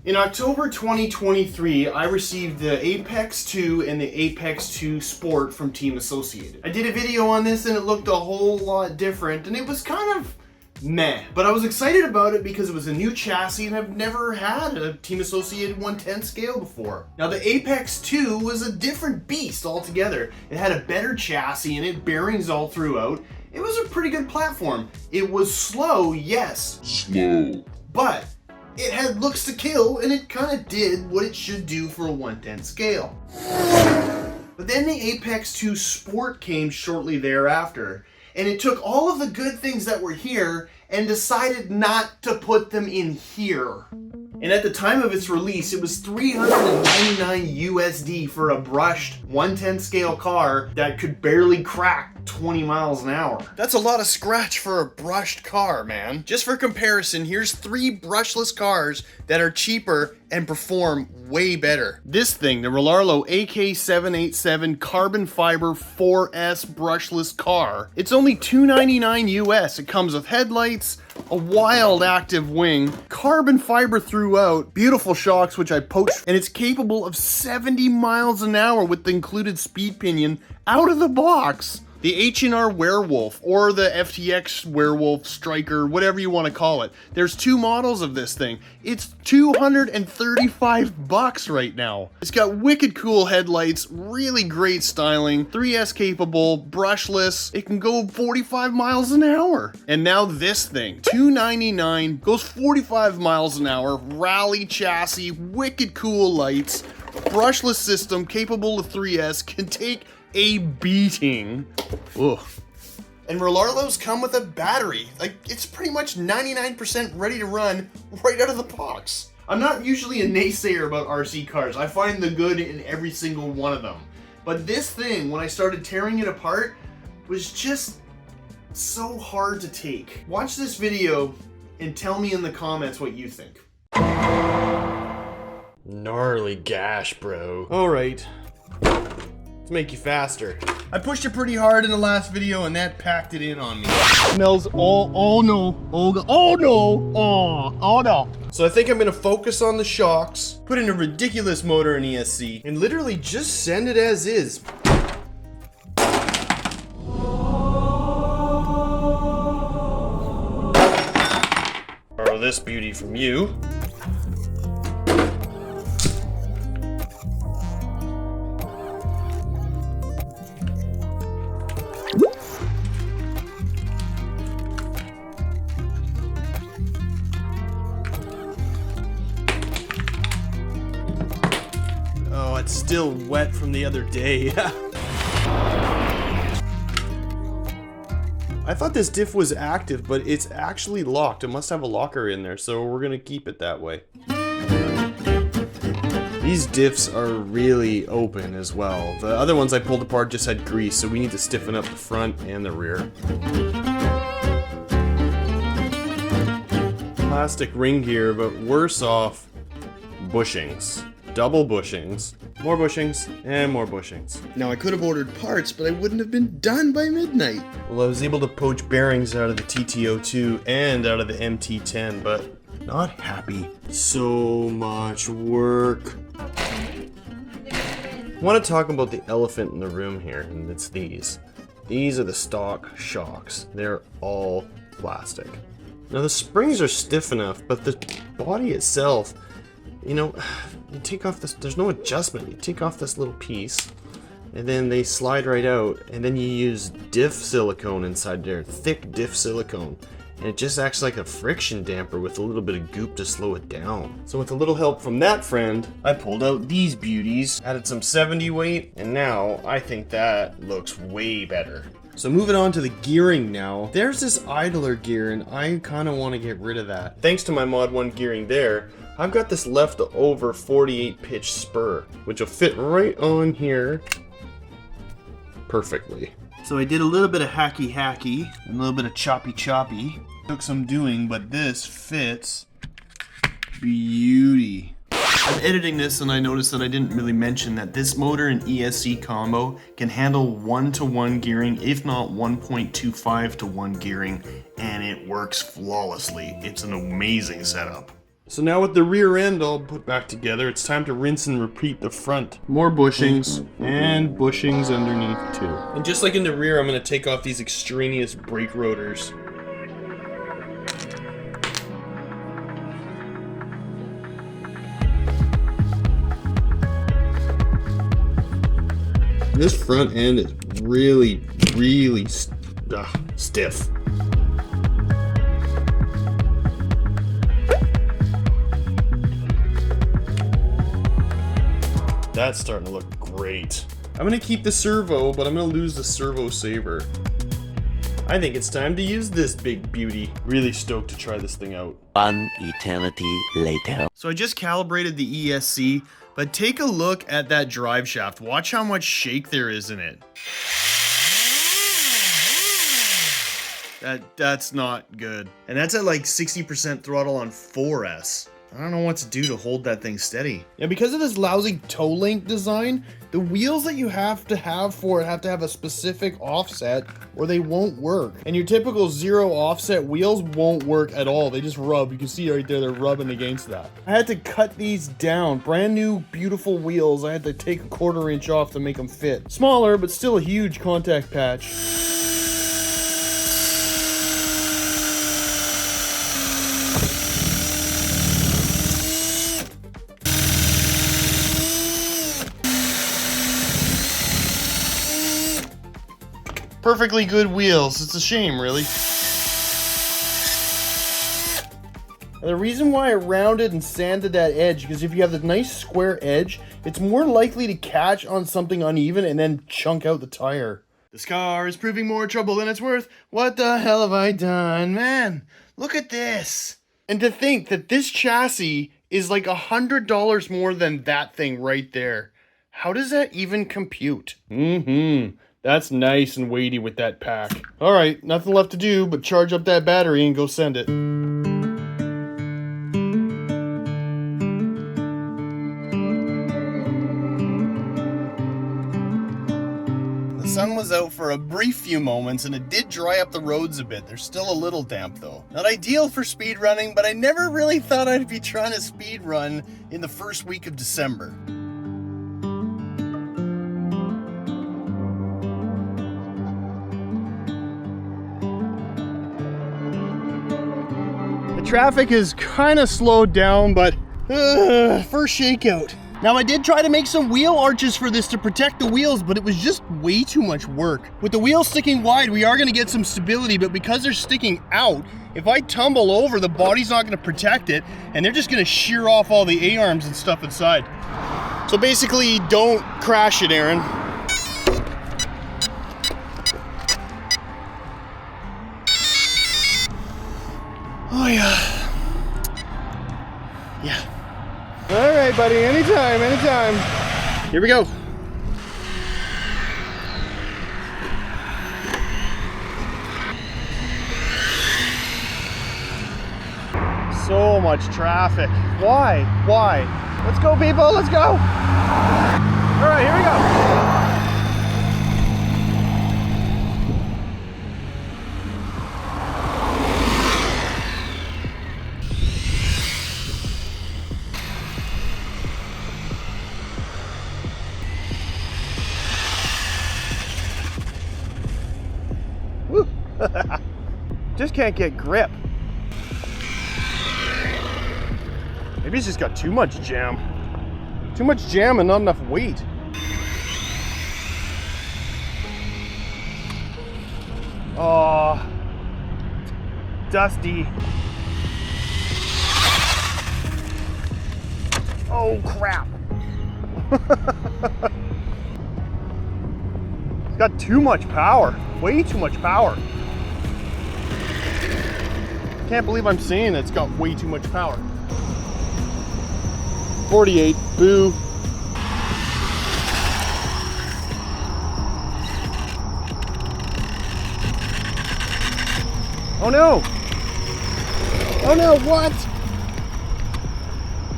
In October 2023, I received the Apex 2 and the Apex 2 Sport from Team Associated. I did a video on this and it looked a whole lot different and it was kind of meh. But I was excited about it because it was a new chassis and I've never had a Team Associated 1/10 scale before. Now the Apex 2 was a different beast altogether. It had a better chassis and it bearings all throughout. It was a pretty good platform. It was slow, yes. Slow. But it had looks to kill, and it kind of did what it should do for a 1/10 scale. But then the Apex 2 Sport came shortly thereafter, and it took all of the good things that were here and decided not to put them in here. And at the time of its release, it was $399 USD for a brushed 1/10 scale car that could barely crack 20 miles an hour. That's a lot of scratch for a brushed car, man. Just for comparison, here's 3 brushless cars that are cheaper and perform way better. This thing, the Rlaarlo AK787 carbon fiber 4S brushless car, it's only $299 US. It comes with headlights, a wild active wing, carbon fiber throughout, beautiful shocks which I poached, and it's capable of 70 miles an hour with the included speed pinion out of the box. The H&R Werewolf, or the FTX Werewolf Striker, whatever you want to call it. There's 2 models of this thing. It's $235 right now. It's got wicked cool headlights, really great styling, 3S capable, brushless. It can go 45 miles an hour. And now this thing, $299, goes 45 miles an hour, rally chassis, wicked cool lights, brushless system, capable of 3S, can take a beating. Ugh. And Rlaarlos come with a battery. Like, it's pretty much 99% ready to run right out of the box. I'm not usually a naysayer about RC cars. I find the good in every single one of them. But this thing, when I started tearing it apart, was just so hard to take. Watch this video and tell me in the comments what you think. Gnarly gash, bro. All right. To make you faster. I pushed it pretty hard in the last video and that packed it in on me. It smells oh no, oh no, oh no. So I think I'm gonna focus on the shocks, put in a ridiculous motor in ESC, and literally just send it as is. Borrow this beauty from you. It's still wet from the other day. I thought this diff was active, but it's actually locked. It must have a locker in there, so we're gonna keep it that way. These diffs are really open as well. The other ones I pulled apart just had grease, so we need to stiffen up the front and the rear. Plastic ring gear, but worse off bushings. Double bushings, more bushings, and more bushings. Now I could have ordered parts, but I wouldn't have been done by midnight. Well, I was able to poach bearings out of the TT02 and out of the MT10, but not happy. So much work. I want to talk about the elephant in the room here, and it's these. These are the stock shocks. They're all plastic. Now the springs are stiff enough, but the body itself, you know, you take off this, there's no adjustment. You take off this little piece, and then they slide right out, and then you use diff silicone inside there, thick diff silicone, and it just acts like a friction damper with a little bit of goop to slow it down. So with a little help from that friend, I pulled out these beauties, added some 70 weight, and now I think that looks way better. So moving on to the gearing now, there's this idler gear, and I kind of want to get rid of that. Thanks to my Mod 1 gearing there, I've got this leftover 48 pitch spur, which will fit right on here perfectly. So I did a little bit of hacky and a little bit of choppy. Took some doing, but this fits beauty. I'm editing this and I noticed that I didn't really mention that this motor and ESC combo can handle 1-to-1 gearing, if not 1.25 to 1 gearing, and it works flawlessly. It's an amazing setup. So now with the rear end all put back together, it's time to rinse and repeat the front. More bushings, and bushings underneath too. And just like in the rear, I'm going to take off these extraneous brake rotors. This front end is really, really stiff. That's starting to look great. I'm gonna keep the servo, but I'm gonna lose the servo saver. I think it's time to use this big beauty. Really stoked to try this thing out. One eternity later. So I just calibrated the ESC, but take a look at that drive shaft. Watch how much shake there is in it. That's not good. And that's at like 60% throttle on 4S. I don't know what to do to hold that thing steady. Yeah, because of this lousy toe link design, the wheels that you have to have for it have to have a specific offset or they won't work. And your typical 0 offset wheels won't work at all. They just rub. You can see right there, they're rubbing against that. I had to cut these down. Brand new, beautiful wheels. I had to take a 1/4 inch off to make them fit. Smaller, but still a huge contact patch. Perfectly good wheels. It's a shame, really. And the reason why I rounded and sanded that edge, because if you have the nice square edge, it's more likely to catch on something uneven and then chunk out the tire. This car is proving more trouble than it's worth. What the hell have I done? Man, look at this. And to think that this chassis is like $100 more than that thing right there. How does that even compute? That's nice and weighty with that pack. All right, nothing left to do but charge up that battery and go send it. The sun was out for a brief few moments and it did dry up the roads a bit. They're still a little damp though. Not ideal for speed running, but I never really thought I'd be trying to speed run in the first week of December. Traffic is kind of slowed down, but first shakeout. Now I did try to make some wheel arches for this to protect the wheels, but it was just way too much work. With the wheels sticking wide, we are going to get some stability, but because they're sticking out, if I tumble over, the body's not going to protect it, and they're just going to shear off all the A-arms and stuff inside. So basically, don't crash it, Aaron. Oh yeah. Yeah. All right, buddy, anytime, anytime. Here we go. So much traffic. Why? Let's go, people, let's go. All right, here we go. Just can't get grip. Maybe it's just got too much jam. Too much jam and not enough weight. Oh, dusty. Oh crap. It's got too much power. Way too much power. Can't believe I'm saying it's got way too much power. 48, boo. Oh no! Oh no, what?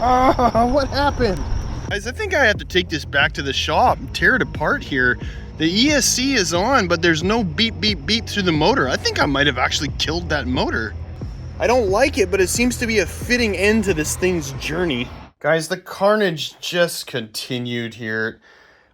Oh, what happened? Guys, I think I have to take this back to the shop and tear it apart here. The ESC is on, but there's no beep, beep, beep through the motor. I think I might have actually killed that motor. I don't like it, but it seems to be a fitting end to this thing's journey. Guys, the carnage just continued here.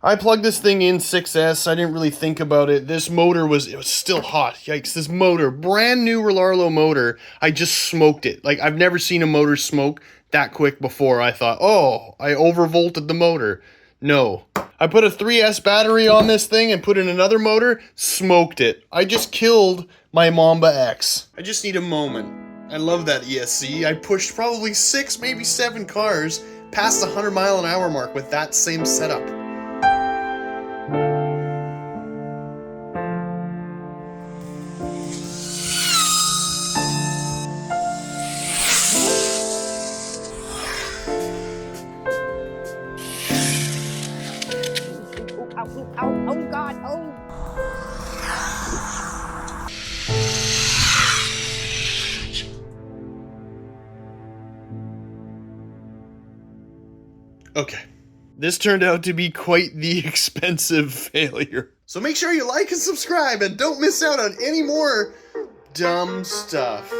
I plugged this thing in 6S. I didn't really think about it. This motor was still hot. Yikes, this motor, brand new Rlaarlo motor. I just smoked it. Like, I've never seen a motor smoke that quick before. I thought, oh, I overvolted the motor. No. I put a 3S battery on this thing and put in another motor, smoked it. I just killed my Mamba X. I just need a moment. I love that ESC. I pushed probably 6, maybe 7 cars past the 100-mile-an-hour mark with that same setup. Oh God, oh. Okay, this turned out to be quite the expensive failure. So make sure you like and subscribe and don't miss out on any more dumb stuff.